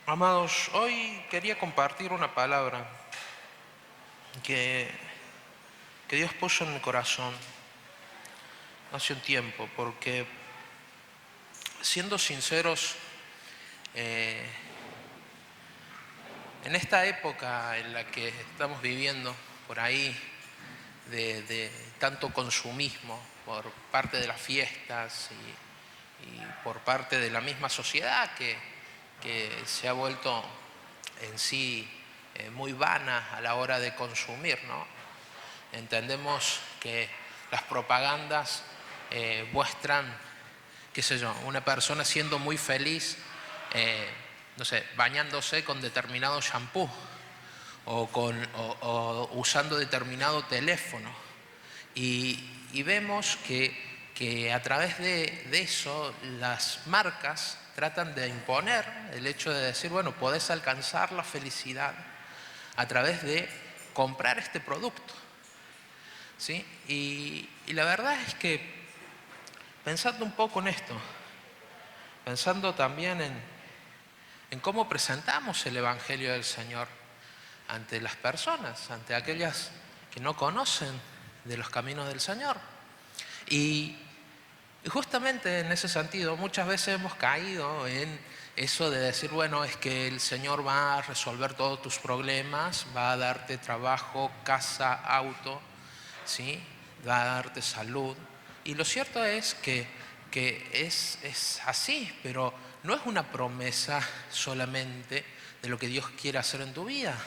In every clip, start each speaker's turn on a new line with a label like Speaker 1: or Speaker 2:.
Speaker 1: Amados, hoy quería compartir una palabra que, que Dios puso en mi corazón hace un tiempo, porque siendo sinceros, eh, en esta época en la que estamos viviendo por ahí de tanto consumismo por parte de las fiestas y por parte de la misma sociedad que se ha vuelto en sí muy vana a la hora de consumir, ¿no? Entendemos que las propagandas muestran, qué sé yo, una persona siendo muy feliz, no sé, bañándose con determinado shampoo o usando determinado teléfono. Y vemos que a través de eso las marcas tratan de imponer el hecho de decir, bueno, podés alcanzar la felicidad a través de comprar este producto, ¿sí? Y la verdad es que pensando un poco en esto, pensando también en cómo presentamos el Evangelio del Señor ante las personas, ante aquellas que no conocen de los caminos del Señor. Y justamente en ese sentido muchas veces hemos caído en eso de decir, bueno, es que el Señor va a resolver todos tus problemas, va a darte trabajo, casa, auto, ¿sí? Va a darte salud. Y lo cierto es que es así, pero no es una promesa solamente de lo que Dios quiere hacer en tu vida.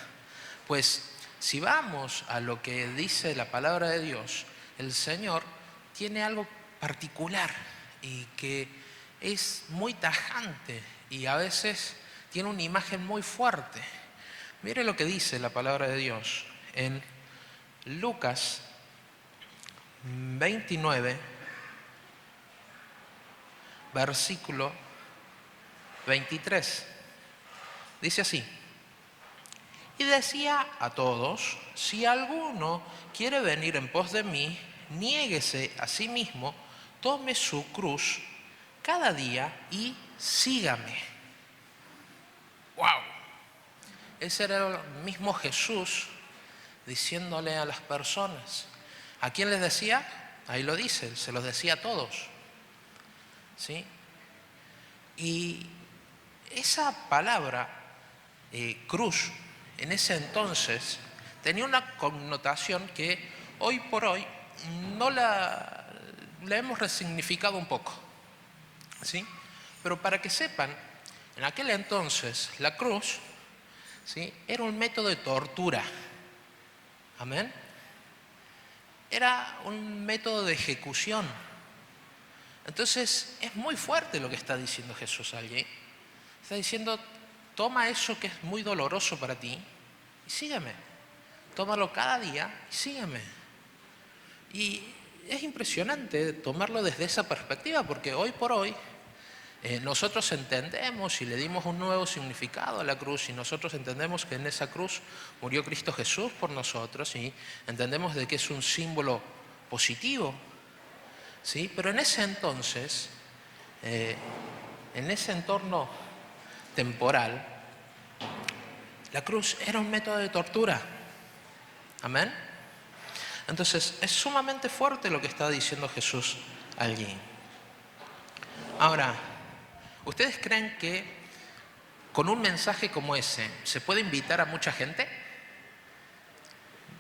Speaker 1: Pues si vamos a lo que dice la palabra de Dios, el Señor tiene algo particular y que es muy tajante y a veces tiene una imagen muy fuerte. Mire lo que dice la palabra de Dios en Lucas 29, versículo 23. Dice así: y decía a todos, si alguno quiere venir en pos de mí, niéguese a sí mismo, tome su cruz cada día y sígame. ¡Wow! Ese era el mismo Jesús diciéndole a las personas. ¿A quién les decía? Ahí lo dice, se los decía a todos, ¿sí? Y esa palabra, cruz, en ese entonces tenía una connotación que hoy por hoy no la hemos resignificado un poco, ¿sí? Pero para que sepan, en aquel entonces la cruz, ¿sí?, era un método de tortura. Amén. Era un método de ejecución. Entonces es muy fuerte lo que está diciendo Jesús allí. Está diciendo, toma eso que es muy doloroso para ti y sígueme. Tómalo cada día y sígueme. Y es impresionante tomarlo desde esa perspectiva, porque hoy por hoy nosotros entendemos y le dimos un nuevo significado a la cruz, y nosotros entendemos que en esa cruz murió Cristo Jesús por nosotros, y entendemos de que es un símbolo positivo, ¿sí? Pero en ese entonces, en ese entorno temporal, la cruz era un método de tortura. Amén. Entonces es sumamente fuerte lo que está diciendo Jesús allí. Ahora, ¿ustedes creen que con un mensaje como ese se puede invitar a mucha gente?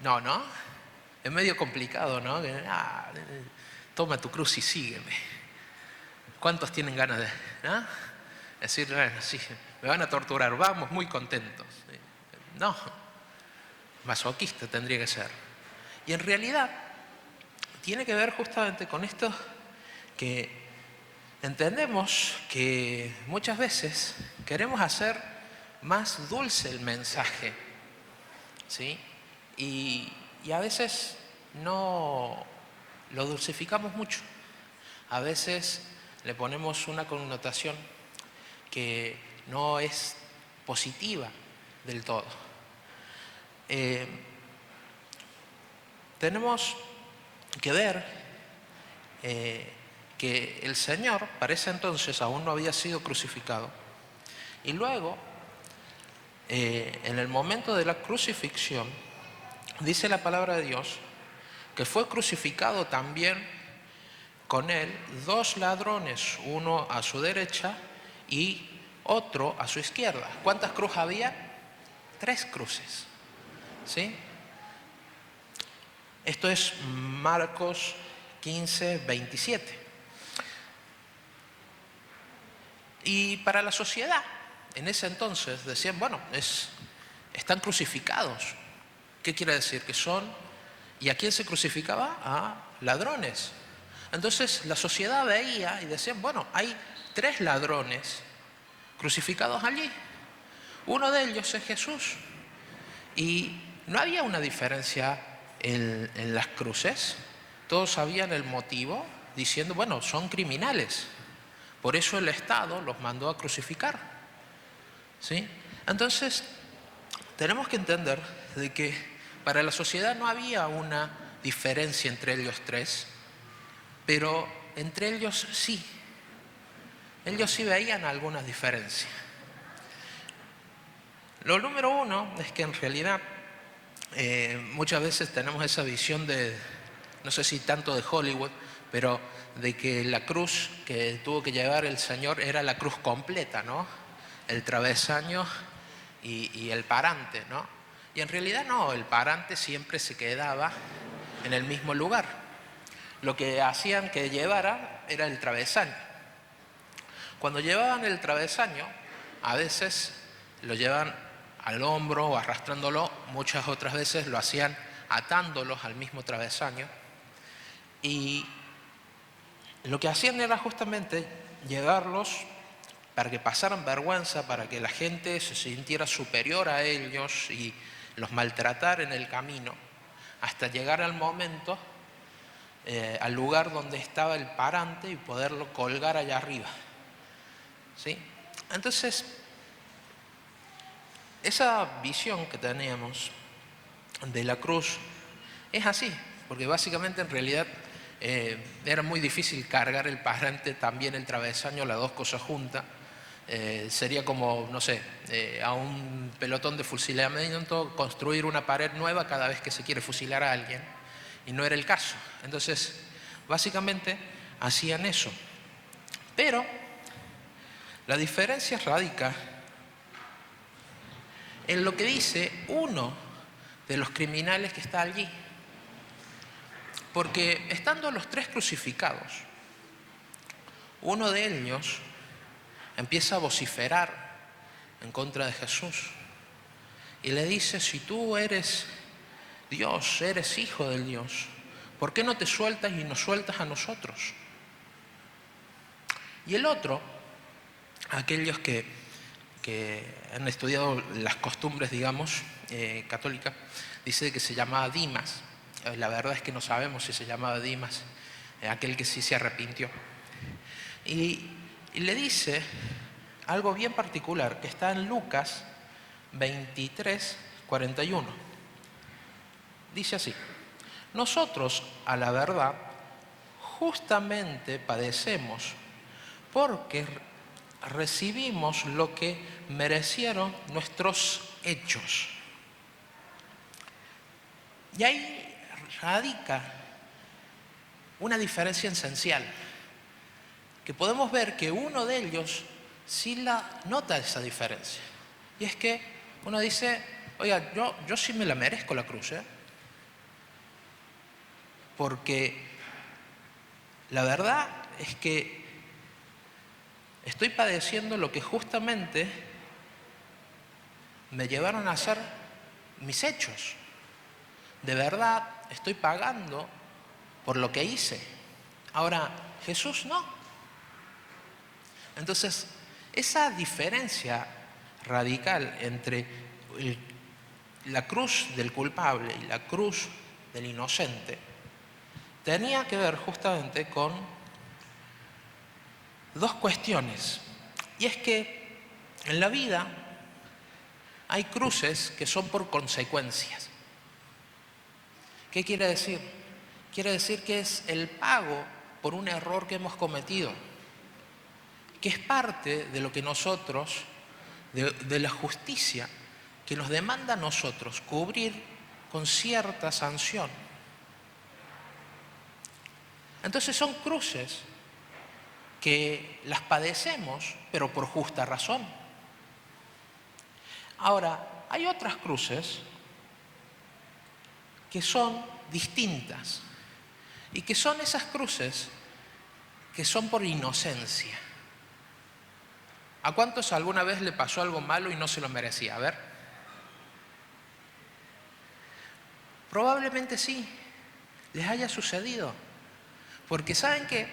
Speaker 1: No, ¿no? Es medio complicado, ¿no? Toma tu cruz y sígueme. ¿Cuántos tienen ganas de, ¿no?, decir, sí, me van a torturar, vamos, muy contentos? No, masoquista tendría que ser. Y en realidad tiene que ver justamente con esto, que entendemos que muchas veces queremos hacer más dulce el mensaje, ¿sí? Y a veces no lo dulcificamos mucho. A veces le ponemos una connotación que no es positiva del todo. Tenemos que ver que el Señor para ese entonces aún no había sido crucificado, y luego en el momento de la crucifixión, dice la palabra de Dios que fue crucificado también con él 2 ladrones, uno a su derecha y otro a su izquierda. ¿Cuántas cruces había? 3 cruces. ¿Sí? Esto es Marcos 15, 27. Y para la sociedad, en ese entonces, decían, bueno, están crucificados. ¿Qué quiere decir? Que son... ¿Y a quién se crucificaba? A ladrones. Entonces la sociedad veía y decían, bueno, hay 3 ladrones crucificados allí. Uno de ellos es Jesús. Y no había una diferencia en las cruces. Todos sabían el motivo, diciendo, bueno, son criminales. Por eso el Estado los mandó a crucificar. ¿Sí? Entonces, tenemos que entender de que para la sociedad no había una diferencia entre ellos 3, pero entre ellos sí. Ellos sí veían algunas diferencias. Lo número 1 es que en realidad muchas veces tenemos esa visión de, no sé si tanto de Hollywood, pero de que la cruz que tuvo que llevar el Señor era la cruz completa, ¿no? El travesaño y el parante, ¿no? Y en realidad no, el parante siempre se quedaba en el mismo lugar. Lo que hacían que llevara era el travesaño. Cuando llevaban el travesaño, a veces lo llevan al hombro o arrastrándolo, muchas otras veces lo hacían atándolos al mismo travesaño. Y lo que hacían era justamente llevarlos para que pasaran vergüenza, para que la gente se sintiera superior a ellos y los maltratara en el camino, hasta llegar al momento, al lugar donde estaba el parante y poderlo colgar allá arriba. ¿Sí? Entonces, esa visión que teníamos de la cruz es así, porque básicamente en realidad era muy difícil cargar el parante, también el travesaño, las 2 cosas juntas. Sería como, no sé, a un pelotón de fusilamiento construir una pared nueva cada vez que se quiere fusilar a alguien, y no era el caso. Entonces, básicamente hacían eso. Pero la diferencia radica en lo que dice uno de los criminales que está allí. Porque estando los 3 crucificados, uno de ellos empieza a vociferar en contra de Jesús y le dice, si tú eres Dios, eres hijo del Dios, ¿por qué no te sueltas y nos sueltas a nosotros? Y el otro, aquellos que han estudiado las costumbres, digamos, católicas, dice que se llamaba Dimas. La verdad es que no sabemos si se llamaba Dimas, aquel que sí se arrepintió. Y le dice algo bien particular que está en Lucas 23, 41. Dice así: nosotros, a la verdad, justamente padecemos porque recibimos lo que merecieron nuestros hechos. Y ahí radica una diferencia esencial, que podemos ver que uno de ellos sí la nota esa diferencia. Y es que uno dice, oiga, yo sí me la merezco la cruz, porque la verdad es que estoy padeciendo lo que justamente me llevaron a hacer mis hechos. De verdad estoy pagando por lo que hice. Ahora, Jesús no. Entonces, esa diferencia radical entre la cruz del culpable y la cruz del inocente tenía que ver justamente con 2 cuestiones. Y es que en la vida hay cruces que son por consecuencias. ¿Qué quiere decir? Quiere decir que es el pago por un error que hemos cometido, que es parte de lo que nosotros, de la justicia que nos demanda a nosotros cubrir con cierta sanción. Entonces son cruces que las padecemos, pero por justa razón. Ahora, hay otras cruces que son distintas y que son esas cruces que son por inocencia. ¿A cuántos alguna vez le pasó algo malo y no se lo merecía? A ver. Probablemente sí, les haya sucedido. Porque ¿saben qué?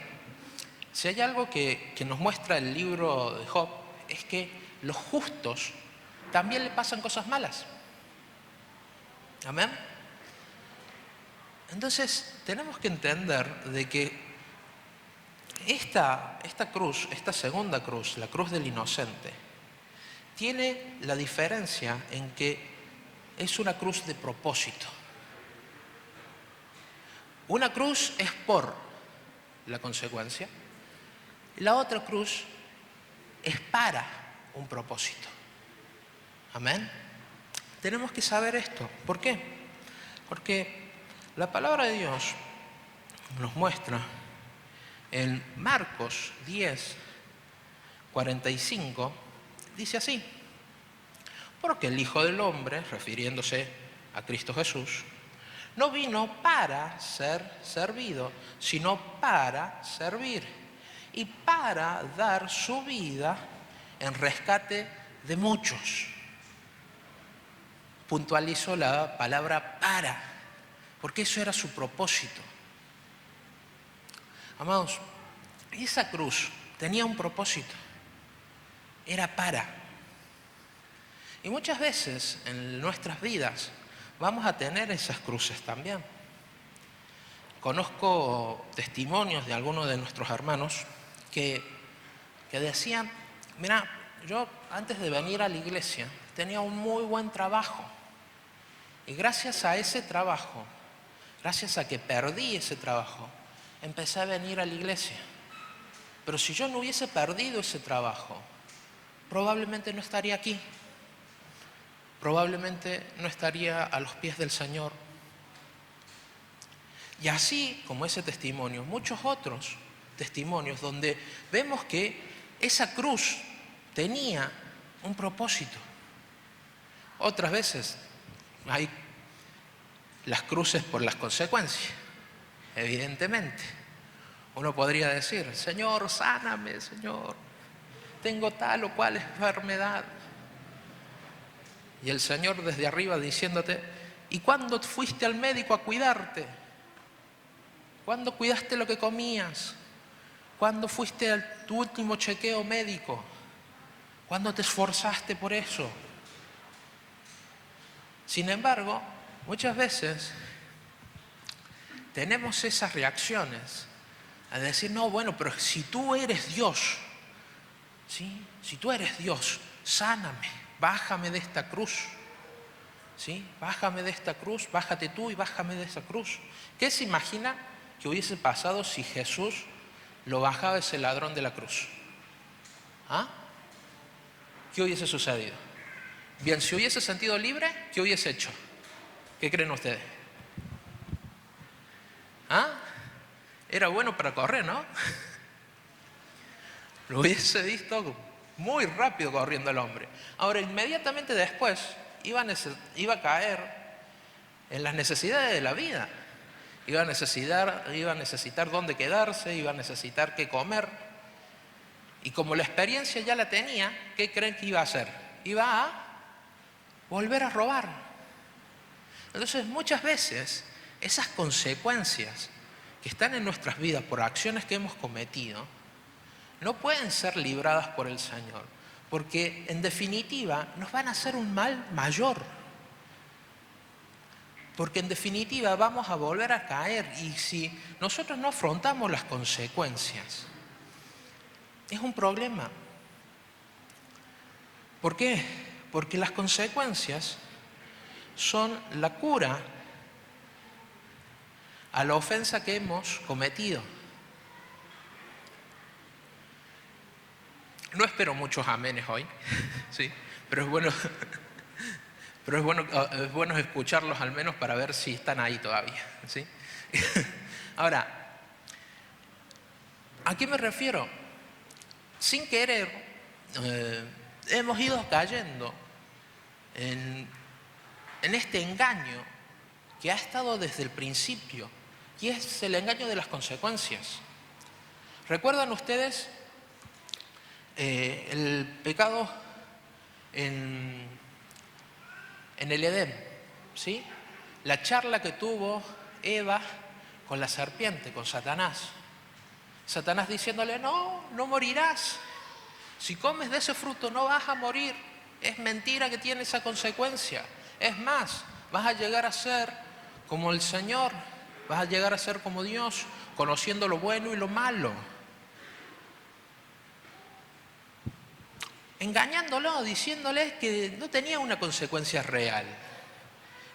Speaker 1: Si hay algo que nos muestra el libro de Job, es que los justos también le pasan cosas malas. ¿Amén? Entonces, tenemos que entender de que esta cruz, esta segunda cruz, la cruz del inocente, tiene la diferencia en que es una cruz de propósito. Una cruz es por la consecuencia, y la otra cruz es para un propósito. Amén. Tenemos que saber esto. ¿Por qué? Porque la palabra de Dios nos muestra en Marcos 10, 45, dice así: porque el Hijo del Hombre, refiriéndose a Cristo Jesús, no vino para ser servido, sino para servir y para dar su vida en rescate de muchos. Puntualizo la palabra para, porque eso era su propósito. Amados, esa cruz tenía un propósito, era para. Y muchas veces en nuestras vidas vamos a tener esas cruces también. Conozco testimonios de algunos de nuestros hermanos que decían: mira, yo antes de venir a la iglesia tenía un muy buen trabajo. Y gracias a ese trabajo, gracias a que perdí ese trabajo, empecé a venir a la iglesia. Pero si yo no hubiese perdido ese trabajo, probablemente no estaría aquí. Probablemente no estaría a los pies del Señor. Y así como ese testimonio, muchos otros testimonios donde vemos que esa cruz tenía un propósito. Otras veces hay las cruces por las consecuencias, evidentemente. Uno podría decir: Señor, sáname, Señor, tengo tal o cual enfermedad. Y el Señor desde arriba diciéndote: ¿y cuándo fuiste al médico a cuidarte? ¿Cuándo cuidaste lo que comías? ¿Cuándo fuiste a tu último chequeo médico? ¿Cuándo te esforzaste por eso? Sin embargo, muchas veces tenemos esas reacciones a decir: no, bueno, pero si tú eres Dios, ¿sí? Si tú eres Dios, sáname, bájame de esta cruz, ¿sí? Bájame de esta cruz, bájate tú y bájame de esa cruz. ¿Qué se imagina que hubiese pasado si Jesús lo bajaba ese ladrón de la cruz? ¿Ah? ¿Qué hubiese sucedido? Bien, si hubiese sentido libre, ¿qué hubiese hecho? ¿Qué creen ustedes? ¿Ah? Era bueno para correr, ¿no? Lo hubiese visto muy rápido corriendo el hombre. Ahora, inmediatamente después iba a caer en las necesidades de la vida. Iba a necesitar dónde quedarse, iba a necesitar qué comer. Y como la experiencia ya la tenía, ¿qué creen que iba a hacer? Iba a volver a robar. Entonces, muchas veces, esas consecuencias que están en nuestras vidas por acciones que hemos cometido, no pueden ser libradas por el Señor, porque en definitiva nos van a hacer un mal mayor. Porque en definitiva vamos a volver a caer, y si nosotros no afrontamos las consecuencias, es un problema. ¿Por qué? Porque las consecuencias son la cura a la ofensa que hemos cometido. No espero muchos amenes hoy, ¿sí? Pero es bueno, pero es bueno escucharlos al menos para ver si están ahí todavía, ¿sí? Ahora, ¿a qué me refiero? Sin querer, hemos ido cayendo en este engaño que ha estado desde el principio, y es el engaño de las consecuencias. ¿Recuerdan ustedes el pecado en el Edén? ¿Sí? La charla que tuvo Eva con la serpiente, con Satanás. Satanás diciéndole, no morirás. Si comes de ese fruto no vas a morir. Es mentira que tiene esa consecuencia. Es más, vas a llegar a ser como el Señor. Vas a llegar a ser como Dios, conociendo lo bueno y lo malo. Engañándolo, diciéndole que no tenía una consecuencia real.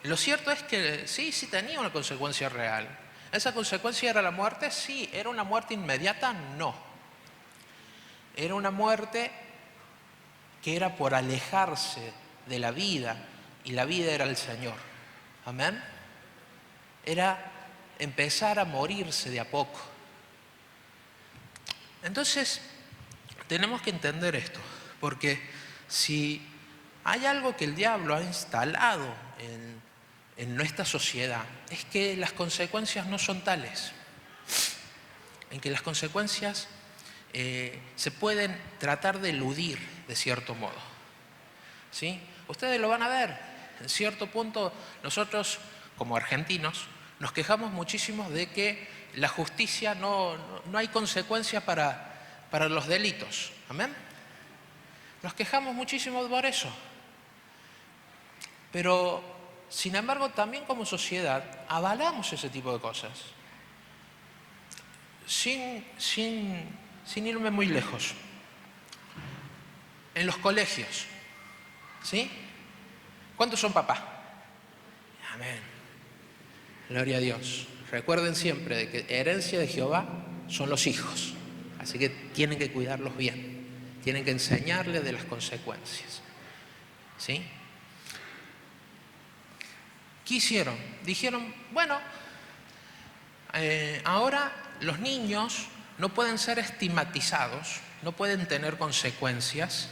Speaker 1: Lo cierto es que sí tenía una consecuencia real. ¿Esa consecuencia era la muerte? Sí. ¿Era una muerte inmediata? No. Era una muerte que era por alejarse de la vida, y la vida era el Señor. Amén. Era empezar a morirse de a poco. Entonces, tenemos que entender esto, porque si hay algo que el diablo ha instalado en nuestra sociedad, es que las consecuencias no son tales, en que las consecuencias se pueden tratar de eludir de cierto modo, ¿sí? Ustedes lo van a ver, en cierto punto nosotros como argentinos nos quejamos muchísimo de que la justicia no hay consecuencias para los delitos, ¿amén? Nos quejamos muchísimo por eso, pero sin embargo también como sociedad avalamos ese tipo de cosas, sin irme muy lejos. En los colegios, ¿sí? ¿Cuántos son papás? Amén. Gloria a Dios. Recuerden siempre de que herencia de Jehová son los hijos. Así que tienen que cuidarlos bien. Tienen que enseñarles de las consecuencias, ¿sí? ¿Qué hicieron? Dijeron, bueno, ahora los niños no pueden ser estigmatizados, no pueden tener consecuencias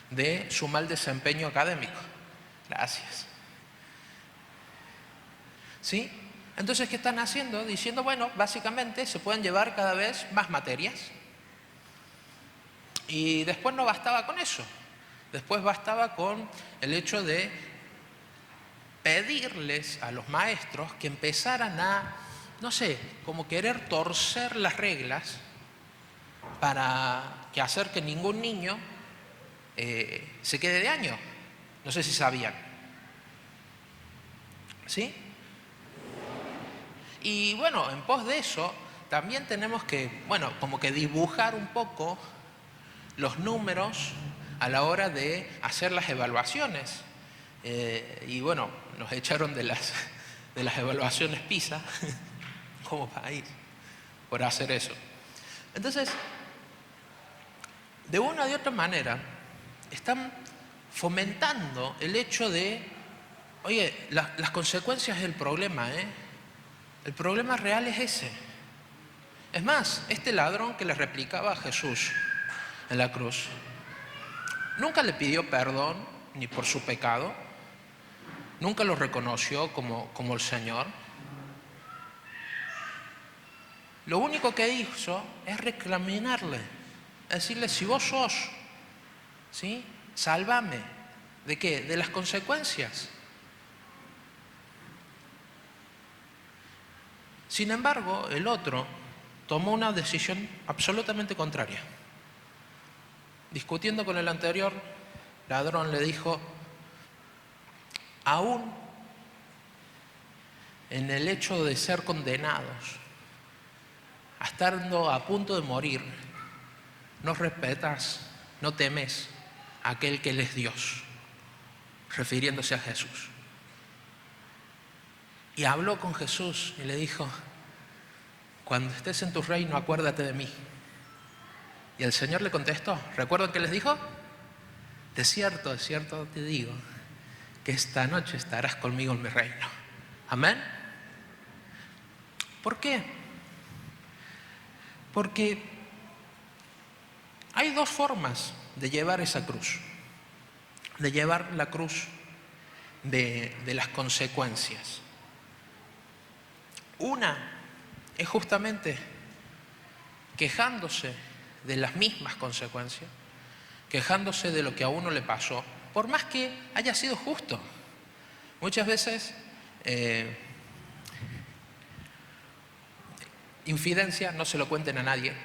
Speaker 1: de su mal desempeño académico. Gracias. ¿Sí? Entonces, ¿qué están haciendo? Diciendo, bueno, básicamente se pueden llevar cada vez más materias. Y después no bastaba con eso. Después bastaba con el hecho de pedirles a los maestros que empezaran a, no sé, como querer torcer las reglas para hacer que ningún niño se quede de año. No sé si sabían. ¿Sí? Y bueno, en pos de eso, también tenemos que, bueno, como que dibujar un poco los números a la hora de hacer las evaluaciones. Y bueno, nos echaron de las evaluaciones PISA como país por hacer eso. Entonces, de una u otra manera, están fomentando el hecho de, oye, las consecuencias del problema, el problema real es ese. Es más, este ladrón que le replicaba a Jesús en la cruz, nunca le pidió perdón ni por su pecado, nunca lo reconoció como el Señor. Lo único que hizo es recriminarle, decirle, si vos sos, ¿sí? Sálvame. ¿De qué? De las consecuencias. Sin embargo, el otro tomó una decisión absolutamente contraria. Discutiendo con el anterior ladrón, le dijo, aún en el hecho de ser condenados, estando a punto de morir, no respetas, no temes a aquel que Él es Dios, refiriéndose a Jesús. Y habló con Jesús y le dijo, cuando estés en tu reino, acuérdate de mí. Y el Señor le contestó, ¿recuerdan qué les dijo? De cierto te digo, que esta noche estarás conmigo en mi reino. Amén. ¿Por qué? Porque hay dos formas de llevar esa cruz, de llevar la cruz de las consecuencias. Una es justamente quejándose de las mismas consecuencias, quejándose de lo que a uno le pasó, por más que haya sido justo. Muchas veces, infidencia, no se lo cuenten a nadie.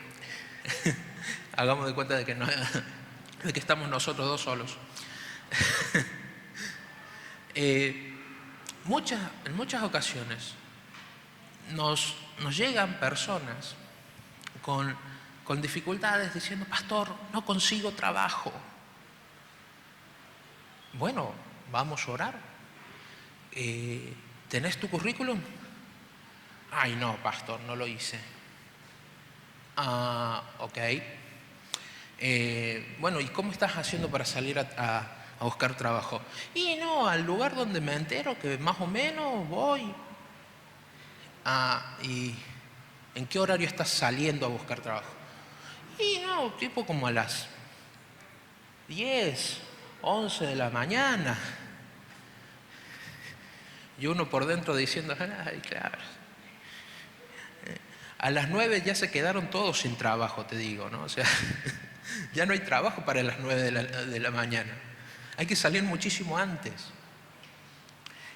Speaker 1: Hagamos de cuenta de que, no, de que estamos nosotros dos solos. En muchas ocasiones nos llegan personas con dificultades diciendo: pastor, no consigo trabajo. Bueno, vamos a orar. ¿Tenés tu currículum? Ay, no, pastor, no lo hice. Ok. Bueno, ¿y cómo estás haciendo para salir a buscar trabajo? Y no, al lugar donde me entero que más o menos voy. ¿Y en qué horario estás saliendo a buscar trabajo? Y no, tipo como a las 10, 11 de la mañana. Y uno por dentro diciendo: ay, claro. A las 9 ya se quedaron todos sin trabajo, te digo, ¿no? O sea, ya no hay trabajo para las 9 de la mañana. Hay que salir muchísimo antes.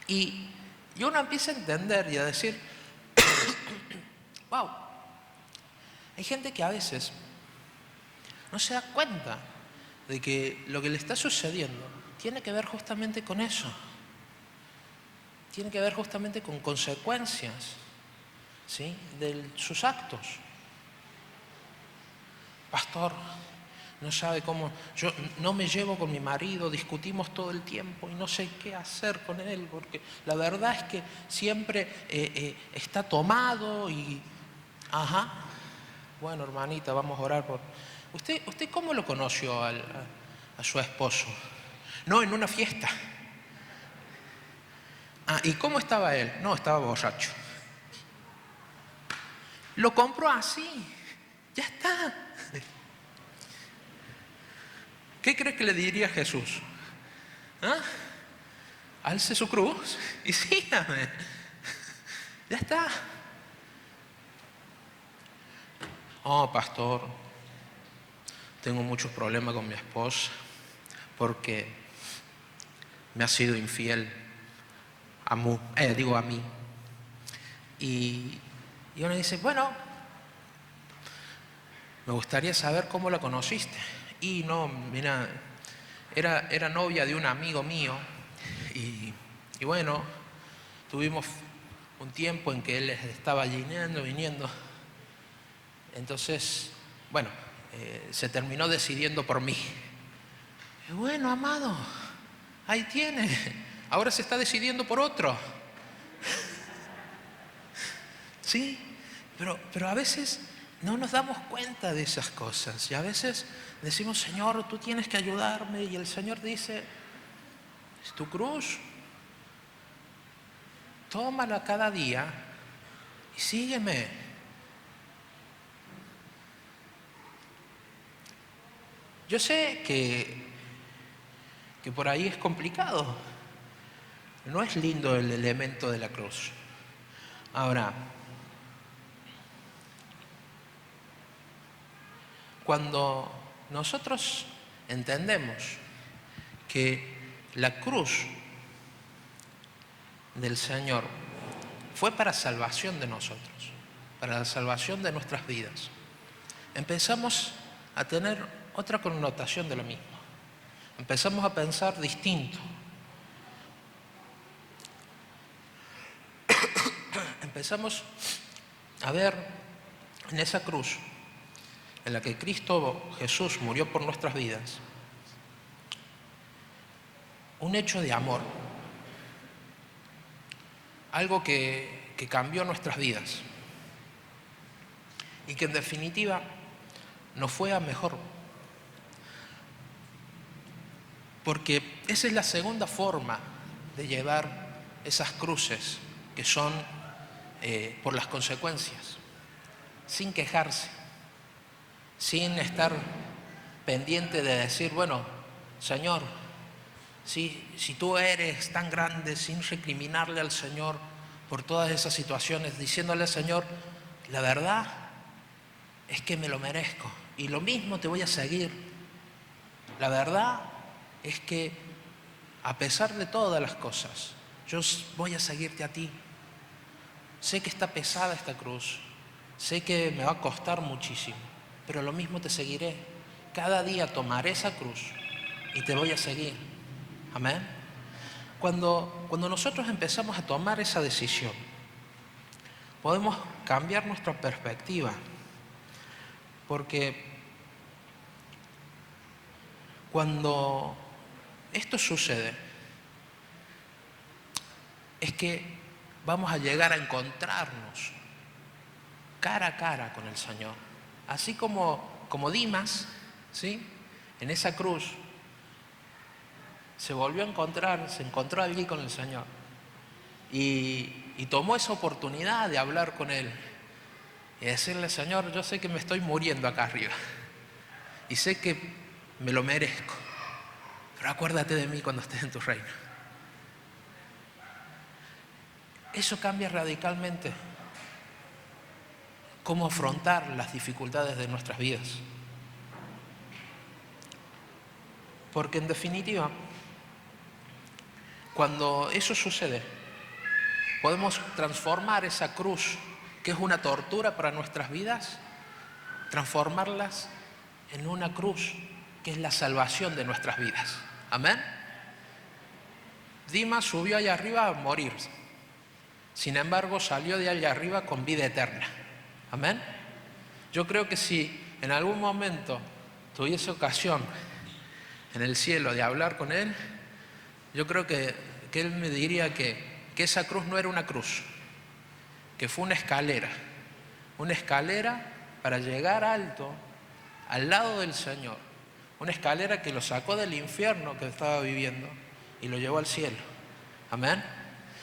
Speaker 1: Y uno empieza a entender y a decir: wow, hay gente que a veces no se da cuenta de que lo que le está sucediendo tiene que ver justamente con eso. Tiene que ver justamente con consecuencias, ¿sí?, de sus actos. Pastor, no sabe cómo, yo no me llevo con mi marido, discutimos todo el tiempo y no sé qué hacer con él, porque la verdad es que siempre está tomado y... Ajá, bueno, hermanita, vamos a orar por... ¿Usted cómo lo conoció a su esposo? No, en una fiesta. ¿Y cómo estaba él? No, estaba borracho. Lo compró así, ya está. ¿Qué cree que le diría Jesús? Alce su cruz y sígame. Ya está. Oh, pastor, tengo muchos problemas con mi esposa porque me ha sido infiel a mí. Y uno dice: bueno, me gustaría saber cómo la conociste. Y no, mira, era novia de un amigo mío y bueno, tuvimos un tiempo en que él estaba viniendo. Entonces, bueno, se terminó decidiendo por mí. Y bueno, amado, ahí tiene. Ahora se está decidiendo por otro. Sí, pero a veces no nos damos cuenta de esas cosas. Y a veces decimos: Señor, tú tienes que ayudarme. Y el Señor dice: es tu cruz. Tómala cada día y sígueme. Yo sé que por ahí es complicado. No es lindo el elemento de la cruz. Ahora, cuando nosotros entendemos que la cruz del Señor fue para salvación de nosotros, para la salvación de nuestras vidas, empezamos a tener otra connotación de lo mismo. Empezamos a pensar distinto. Empezamos a ver en esa cruz en la que Cristo Jesús murió por nuestras vidas un hecho de amor, algo que cambió nuestras vidas y que en definitiva nos fue a mejor, porque esa es la segunda forma de llevar esas cruces que son por las consecuencias, sin quejarse, sin estar pendiente de decir, bueno, Señor, si tú eres tan grande, sin recriminarle al Señor por todas esas situaciones, diciéndole al Señor, la verdad es que me lo merezco y lo mismo te voy a seguir. La verdad es que a pesar de todas las cosas, yo voy a seguirte a ti. Sé que está pesada esta cruz, sé que me va a costar muchísimo, pero lo mismo te seguiré. Cada día tomaré esa cruz y te voy a seguir. Amén. Cuando nosotros empezamos a tomar esa decisión, podemos cambiar nuestra perspectiva, porque cuando esto sucede, es que vamos a llegar a encontrarnos cara a cara con el Señor. Así como Dimas, ¿sí? En esa cruz se volvió a encontrar, se encontró allí con el Señor y tomó esa oportunidad de hablar con Él y decirle, Señor, yo sé que me estoy muriendo acá arriba y sé que me lo merezco, pero acuérdate de mí cuando estés en tu reino. Eso cambia radicalmente cómo afrontar las dificultades de nuestras vidas. Porque en definitiva, cuando eso sucede, podemos transformar esa cruz, que es una tortura para nuestras vidas, transformarlas en una cruz que es la salvación de nuestras vidas. Amén. Dimas subió allá arriba a morir. Sin embargo, salió de allá arriba con vida eterna. Amén. Yo creo que si en algún momento tuviese ocasión en el cielo de hablar con Él, yo creo que Él me diría que esa cruz no era una cruz, que fue una escalera para llegar alto, al lado del Señor, una escalera que lo sacó del infierno que estaba viviendo y lo llevó al cielo. Amén.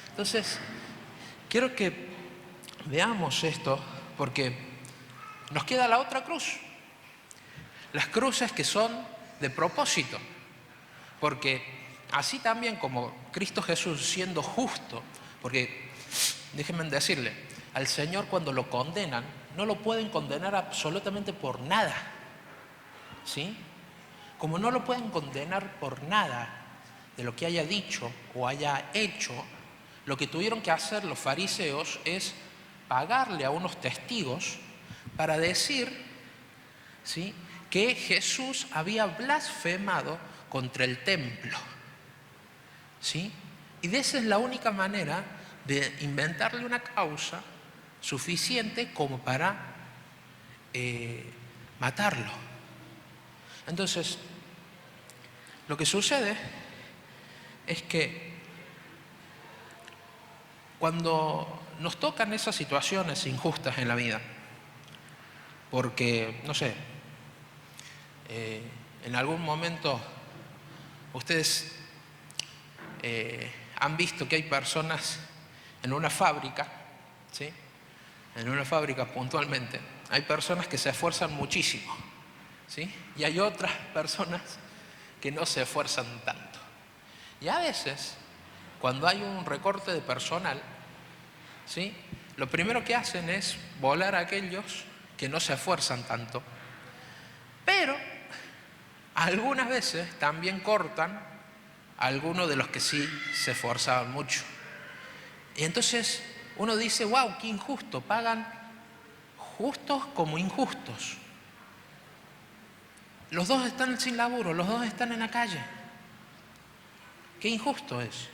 Speaker 1: Entonces, quiero que veamos esto, porque nos queda la otra cruz, las cruces que son de propósito, porque así también como Cristo Jesús siendo justo, porque déjenme decirle, al Señor cuando lo condenan, no lo pueden condenar absolutamente por nada, ¿sí? Como no lo pueden condenar por nada de lo que haya dicho o haya hecho, lo que tuvieron que hacer los fariseos es pagarle a unos testigos para decir, ¿sí?, que Jesús había blasfemado contra el templo, ¿sí? Y de esa es la única manera de inventarle una causa suficiente como para matarlo. Entonces, lo que sucede es que cuando nos tocan esas situaciones injustas en la vida, porque, no sé, en algún momento ustedes han visto que hay personas en una fábrica, ¿sí? En una fábrica puntualmente, hay personas que se esfuerzan muchísimo, ¿sí? Y hay otras personas que no se esfuerzan tanto. Y a veces, cuando hay un recorte de personal, ¿sí?, lo primero que hacen es volar a aquellos que no se esfuerzan tanto. Pero algunas veces también cortan a algunos de los que sí se esforzaban mucho. Y entonces uno dice, wow, qué injusto, pagan justos como injustos. Los dos están sin laburo, los dos están en la calle. Qué injusto es.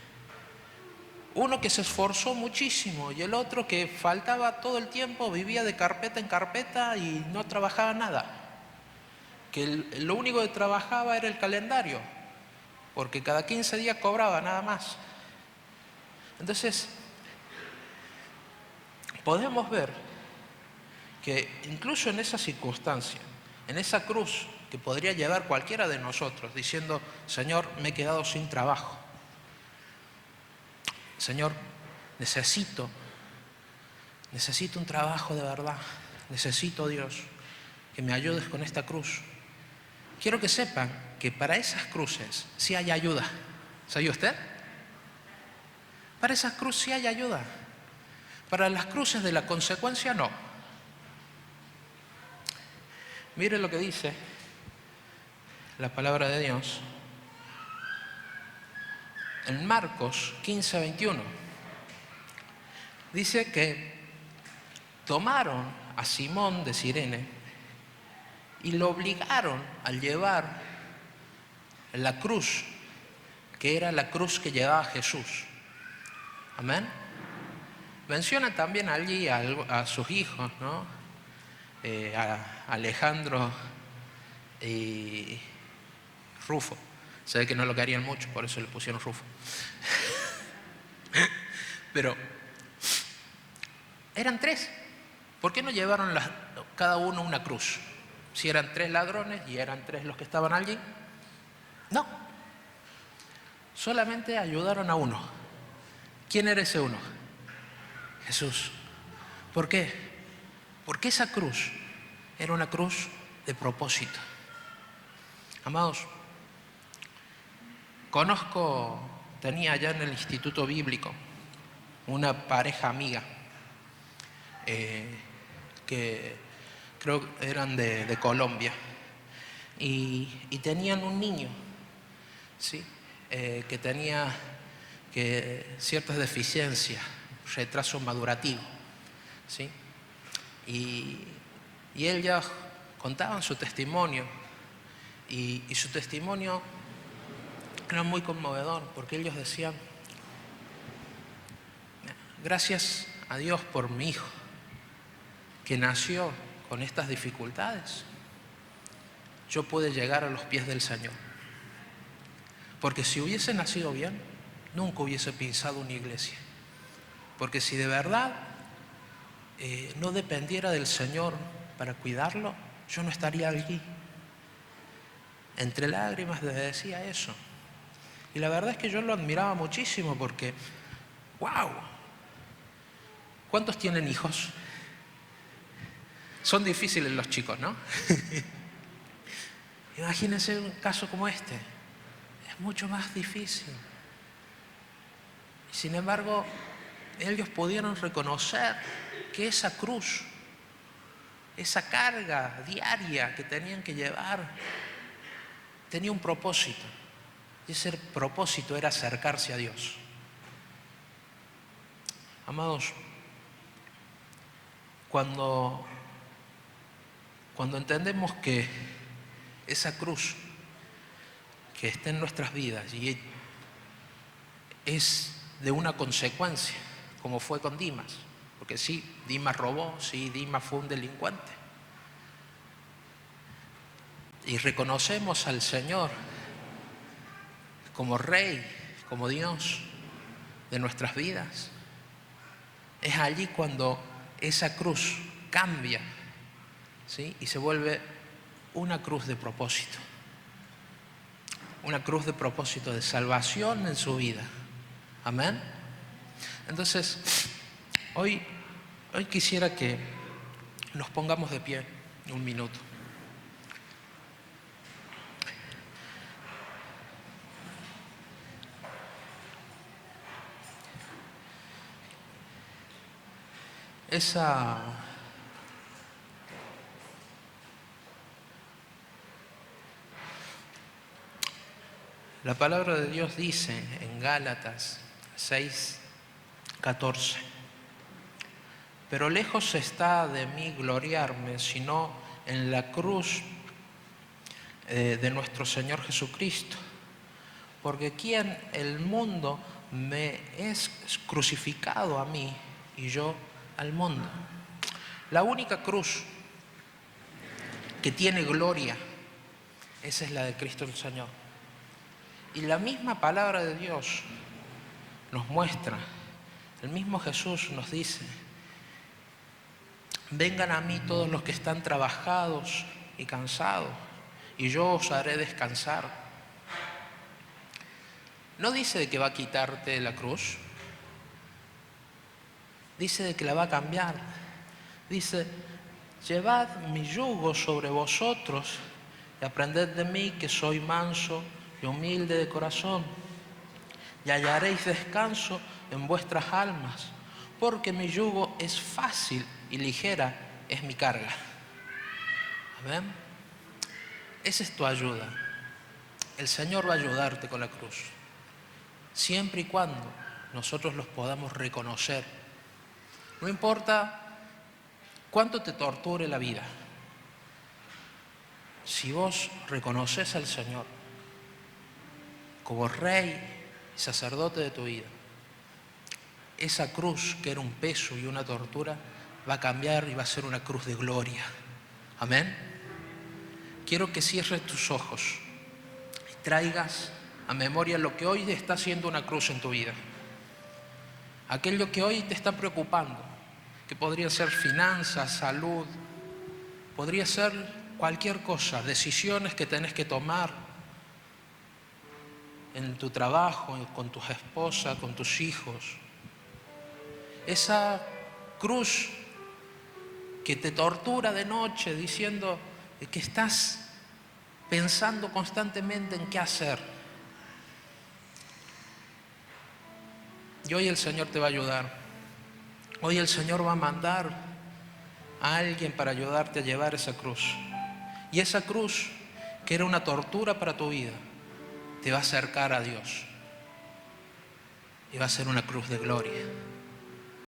Speaker 1: Uno que se esforzó muchísimo y el otro que faltaba todo el tiempo, vivía de carpeta en carpeta y no trabajaba nada. Que lo único que trabajaba era el calendario, porque cada 15 días cobraba nada más. Entonces, podemos ver que incluso en esa circunstancia, en esa cruz que podría llevar cualquiera de nosotros, diciendo, Señor, me he quedado sin trabajo, Señor, necesito un trabajo de verdad. Necesito, Dios, que me ayudes con esta cruz. Quiero que sepan que para esas cruces sí hay ayuda. ¿Sabe usted? Para esas cruces sí hay ayuda. Para las cruces de la consecuencia no. Mire lo que dice la palabra de Dios en Marcos 15:21. Dice que tomaron a Simón de Cirene y lo obligaron a llevar la cruz, que era la cruz que llevaba Jesús. Amén. Menciona también allí a sus hijos, ¿no? A Alejandro y Rufo. Se ve que no lo querían mucho, por eso le pusieron Rufo. Pero eran 3. ¿Por qué no llevaron cada uno una cruz? Si eran 3 ladrones y eran 3 los que estaban allí. No. Solamente ayudaron a uno. ¿Quién era ese uno? Jesús. ¿Por qué? Porque esa cruz era una cruz de propósito. Amados, tenía allá en el Instituto Bíblico una pareja amiga que creo que eran de Colombia y tenían un niño, ¿sí? Que tenía ciertas deficiencias, retraso madurativo, ¿sí? Y ellas contaban su testimonio y su testimonio era muy conmovedor porque ellos decían: gracias a Dios por mi hijo que nació con estas dificultades, yo pude llegar a los pies del Señor. Porque si hubiese nacido bien, nunca hubiese pisado una iglesia. Porque si de verdad no dependiera del Señor para cuidarlo, yo no estaría allí. Entre lágrimas les decía eso. Y la verdad es que yo lo admiraba muchísimo porque, ¡wow! ¿Cuántos tienen hijos? Son difíciles los chicos, ¿no? Imagínense un caso como este. Es mucho más difícil. Y sin embargo, ellos pudieron reconocer que esa cruz, esa carga diaria que tenían que llevar, tenía un propósito. Y ese propósito era acercarse a Dios. Amados, cuando entendemos que esa cruz que está en nuestras vidas y es de una consecuencia, como fue con Dimas, porque sí, Dimas robó, sí, Dimas fue un delincuente, y reconocemos al Señor como Rey, como Dios de nuestras vidas, es allí cuando esa cruz cambia, ¿sí? Y se vuelve una cruz de propósito. Una cruz de propósito de salvación en su vida. Amén. Entonces, hoy quisiera que nos pongamos de pie un minuto. La palabra de Dios dice en Gálatas 6:14: pero lejos está de mí gloriarme, sino en la cruz de nuestro Señor Jesucristo, porque quien el mundo me es crucificado a mí y yo al mundo. La única cruz que tiene gloria, esa es la de Cristo el Señor. Y la misma palabra de Dios nos muestra, el mismo Jesús nos dice: vengan a mí todos los que están trabajados y cansados, y yo os haré descansar. No dice que va a quitarte la cruz, dice de que la va a cambiar. Dice, llevad mi yugo sobre vosotros y aprended de mí, que soy manso y humilde de corazón, y hallaréis descanso en vuestras almas, porque mi yugo es fácil y ligera es mi carga. Amén. Esa es tu ayuda. El Señor va a ayudarte con la cruz, siempre y cuando nosotros los podamos reconocer. No importa cuánto te torture la vida, si vos reconoces al Señor como Rey y sacerdote de tu vida, esa cruz que era un peso y una tortura va a cambiar y va a ser una cruz de gloria. Amén. Quiero que cierres tus ojos y traigas a memoria lo que hoy está siendo una cruz en tu vida. Aquello que hoy te está preocupando, que podría ser finanzas, salud, podría ser cualquier cosa, decisiones que tenés que tomar en tu trabajo, con tu esposa, con tus hijos. Esa cruz que te tortura de noche diciendo que estás pensando constantemente en qué hacer. Y hoy el Señor te va a ayudar. Hoy el Señor va a mandar a alguien para ayudarte a llevar esa cruz. Y esa cruz, que era una tortura para tu vida, te va a acercar a Dios. Y va a ser una cruz de gloria.